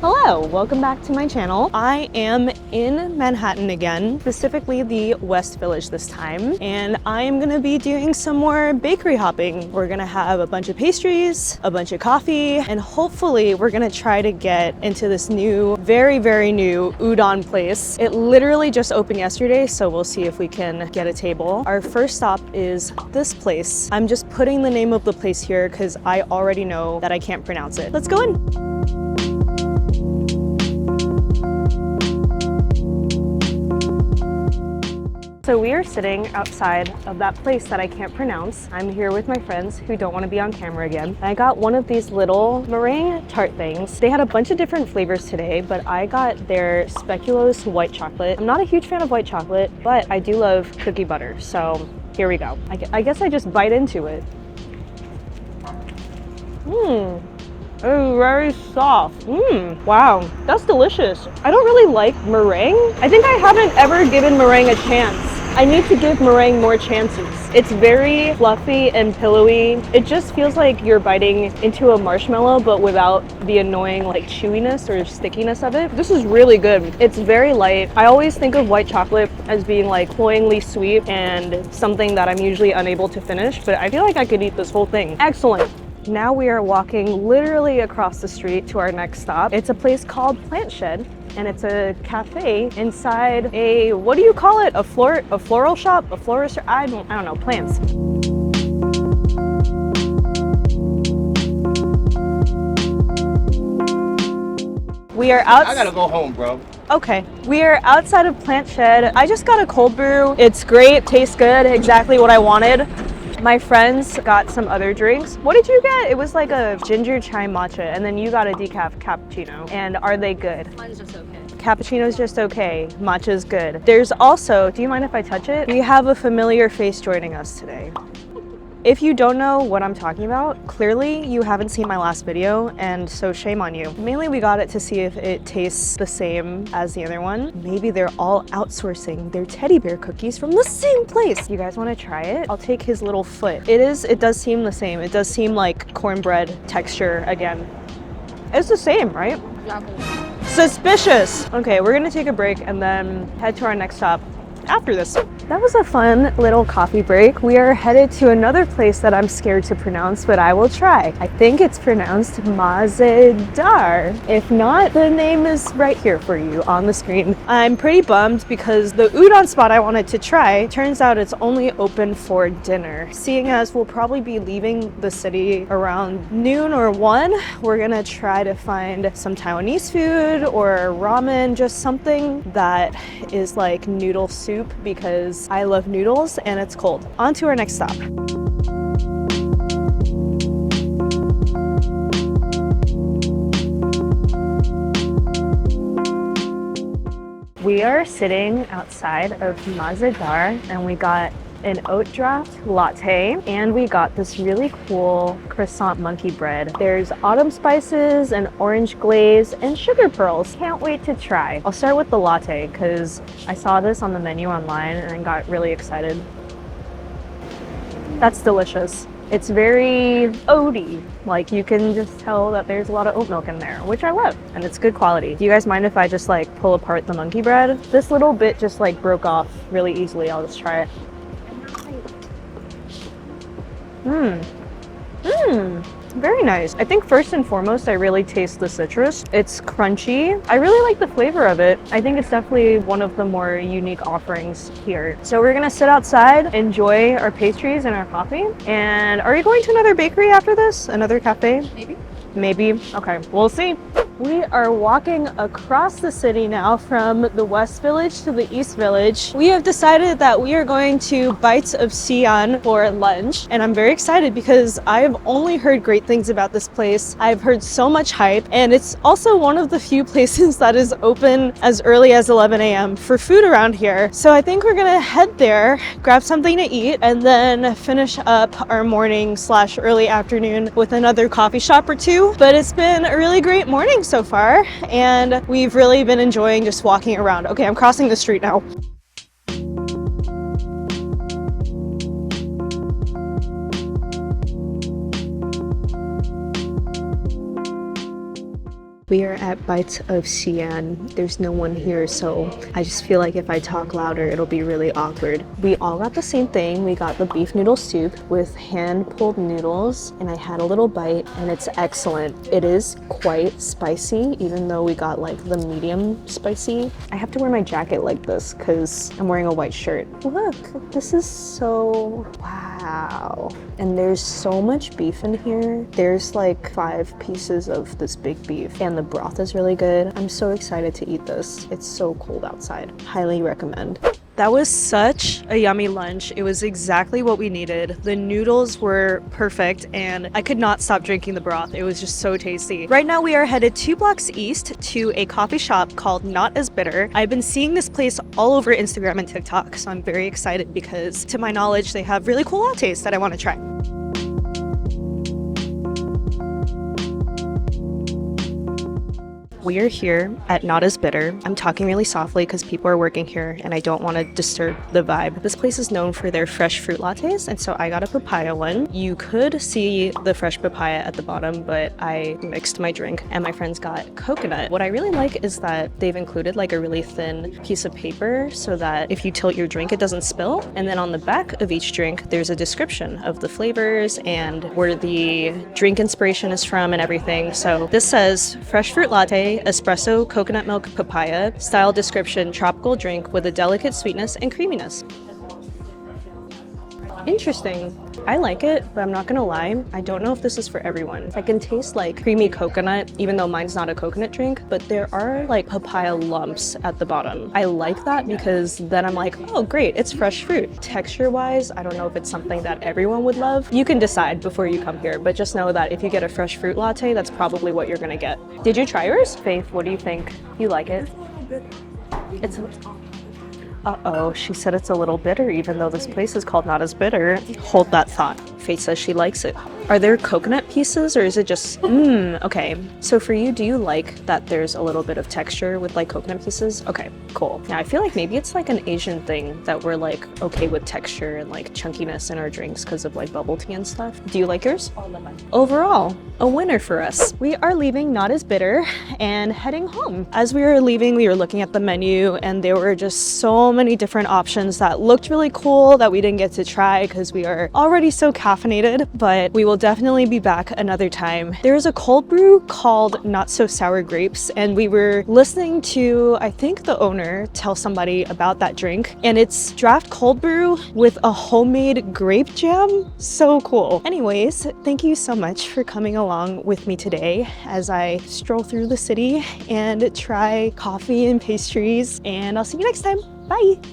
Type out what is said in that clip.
Hello, welcome back to my channel. I am in Manhattan again, specifically the West Village this time, and I am gonna be doing some more bakery hopping. We're gonna have a bunch of pastries, a bunch of coffee, and hopefully we're gonna try to get into this new, very new udon place. It literally just opened yesterday, so we'll see if we can get a table. Our first stop is this place. I'm just putting the name of the place here because I already know that I can't pronounce it. Let's go in. So we are sitting outside of that place that I can't pronounce. I'm here with my friends who don't want to be on camera again. I got one of these little meringue tart things. They had a bunch of different flavors today, but I got their speculoos white chocolate. I'm not a huge fan of white chocolate, but I do love cookie butter. So here we go. I guess I just bite into it. It's very soft. Wow, that's delicious. I don't really like meringue. I think I haven't ever given meringue a chance. I need to give meringue more chances. It's very fluffy and pillowy. It just feels like you're biting into a marshmallow, but without the annoying like chewiness or stickiness of it. This is really good. It's very light. I always think of white chocolate as being like cloyingly sweet and something that I'm usually unable to finish, but I feel like I could eat this whole thing. Excellent. Now we are walking literally across the street to our next stop. It's a place called PlantShed, and it's a cafe inside a, what do you call it? A floral shop? A florist? I don't know, plants. We are out. I gotta go home, bro. Okay, we are outside of PlantShed. I just got a cold brew. It's great, tastes good, exactly what I wanted. My friends got some other drinks. What did you get? It was like a ginger chai matcha, and then you got a decaf cappuccino. And are they good? Mine's just okay. Cappuccino's just okay. Matcha's good. There's also, do you mind if I touch it? We have a familiar face joining us today. If you don't know what I'm talking about, clearly you haven't seen my last video, and so shame on you. Mainly we got it to see if it tastes the same as the other one. Maybe they're all outsourcing their teddy bear cookies from the same place. You guys want to try it? I'll take his little foot. It does seem the same. It does seem like cornbread texture again. It's the same, right? Yeah. Suspicious. Okay, we're gonna take a break and then head to our next stop after this. That was a fun little coffee break. We are headed to another place that I'm scared to pronounce, but I will try. I think it's pronounced Mah-Ze-Dahr. If not, the name is right here for you on the screen. I'm pretty bummed because the udon spot I wanted to try, turns out it's only open for dinner. Seeing as we'll probably be leaving the city around noon or 1, we're gonna try to find some Taiwanese food or ramen, just something that is like noodle soup, because I love noodles and it's cold. On to our next stop. We are sitting outside of Mah-Ze-Dahr, and we got an oat draft latte, and we got this really cool croissant monkey bread. There's autumn spices and orange glaze and sugar pearls. Can't wait to try. I'll start with the latte because I saw this on the menu online and I got really excited. That's delicious. It's very oaty. Like, you can just tell that there's a lot of oat milk in there, which I love, and it's good quality. Do you guys mind if I just like pull apart the monkey bread? This little bit just like broke off really easily. I'll just try it. Very nice. I think first and foremost, I really taste the citrus. It's crunchy. I really like the flavor of it. I think it's definitely one of the more unique offerings here. So we're gonna sit outside, enjoy our pastries and our coffee. And are you going to another bakery after this? Another cafe? Maybe. Okay, we'll see. We are walking across the city now from the West Village to the East Village. We have decided that we are going to Bites of Xi'an for lunch, and I'm very excited because I've only heard great things about this place. I've heard so much hype, and it's also one of the few places that is open as early as 11 a.m. for food around here. So I think we're gonna head there, grab something to eat, and then finish up our morning / early afternoon with another coffee shop or two. But it's been a really great morning so far, and we've really been enjoying just walking around. Okay, I'm crossing the street now. We are at Bites of Xi'an. There's no one here, so I just feel like if I talk louder, it'll be really awkward. We all got the same thing. We got the beef noodle soup with hand-pulled noodles, and I had a little bite, and it's excellent. It is quite spicy, even though we got like the medium spicy. I have to wear my jacket like this because I'm wearing a white shirt. Look, this is so... wow. And there's so much beef in here. There's like 5 pieces of this big beef, and the broth is really good. I'm so excited to eat this. It's so cold outside. Highly recommend. That was such a yummy lunch. It was exactly what we needed. The noodles were perfect, and I could not stop drinking the broth. It was just so tasty. Right now we are headed 2 blocks east to a coffee shop called Not As Bitter. I've been seeing this place all over Instagram and TikTok, so I'm very excited because to my knowledge, they have really cool lattes that I want to try. We are here at Not As Bitter. I'm talking really softly because people are working here and I don't want to disturb the vibe. This place is known for their fresh fruit lattes, and so I got a papaya one. You could see the fresh papaya at the bottom, but I mixed my drink and my friends got coconut. What I really like is that they've included like a really thin piece of paper so that if you tilt your drink, it doesn't spill. And then on the back of each drink, there's a description of the flavors and where the drink inspiration is from and everything. So this says fresh fruit latte, espresso, coconut milk, papaya, style description, tropical drink with a delicate sweetness and creaminess. Interesting. I like it, but I'm not gonna lie, I don't know if this is for everyone. I can taste like creamy coconut, even though mine's not a coconut drink, but there are like papaya lumps at the bottom. I like that because then I'm like, oh great, it's fresh fruit. Texture-wise, I don't know if it's something that everyone would love. You can decide before you come here, but just know that if you get a fresh fruit latte, that's probably what you're gonna get. Did you try yours? Faith, what do you think? You like it? It's uh-oh, she said it's a little bitter, even though this place is called Not As Bitter. Hold that thought. Faith says she likes it. Are there coconut pieces or is it just, okay. So for you, do you like that there's a little bit of texture with like coconut pieces? Okay, cool. Now I feel like maybe it's like an Asian thing that we're like okay with texture and like chunkiness in our drinks because of like bubble tea and stuff. Do you like yours? Overall, a winner for us. We are leaving Not As Bitter and heading home. As we were leaving, we were looking at the menu and there were just so many different options that looked really cool that we didn't get to try because we are already so caffeinated, but we will definitely be back another time. There's a cold brew called Not So Sour Grapes, and we were listening to, I think, the owner tell somebody about that drink, and it's draft cold brew with a homemade grape jam. So cool. Anyways, thank you so much for coming along with me today as I stroll through the city and try coffee and pastries, and I'll see you next time. Bye.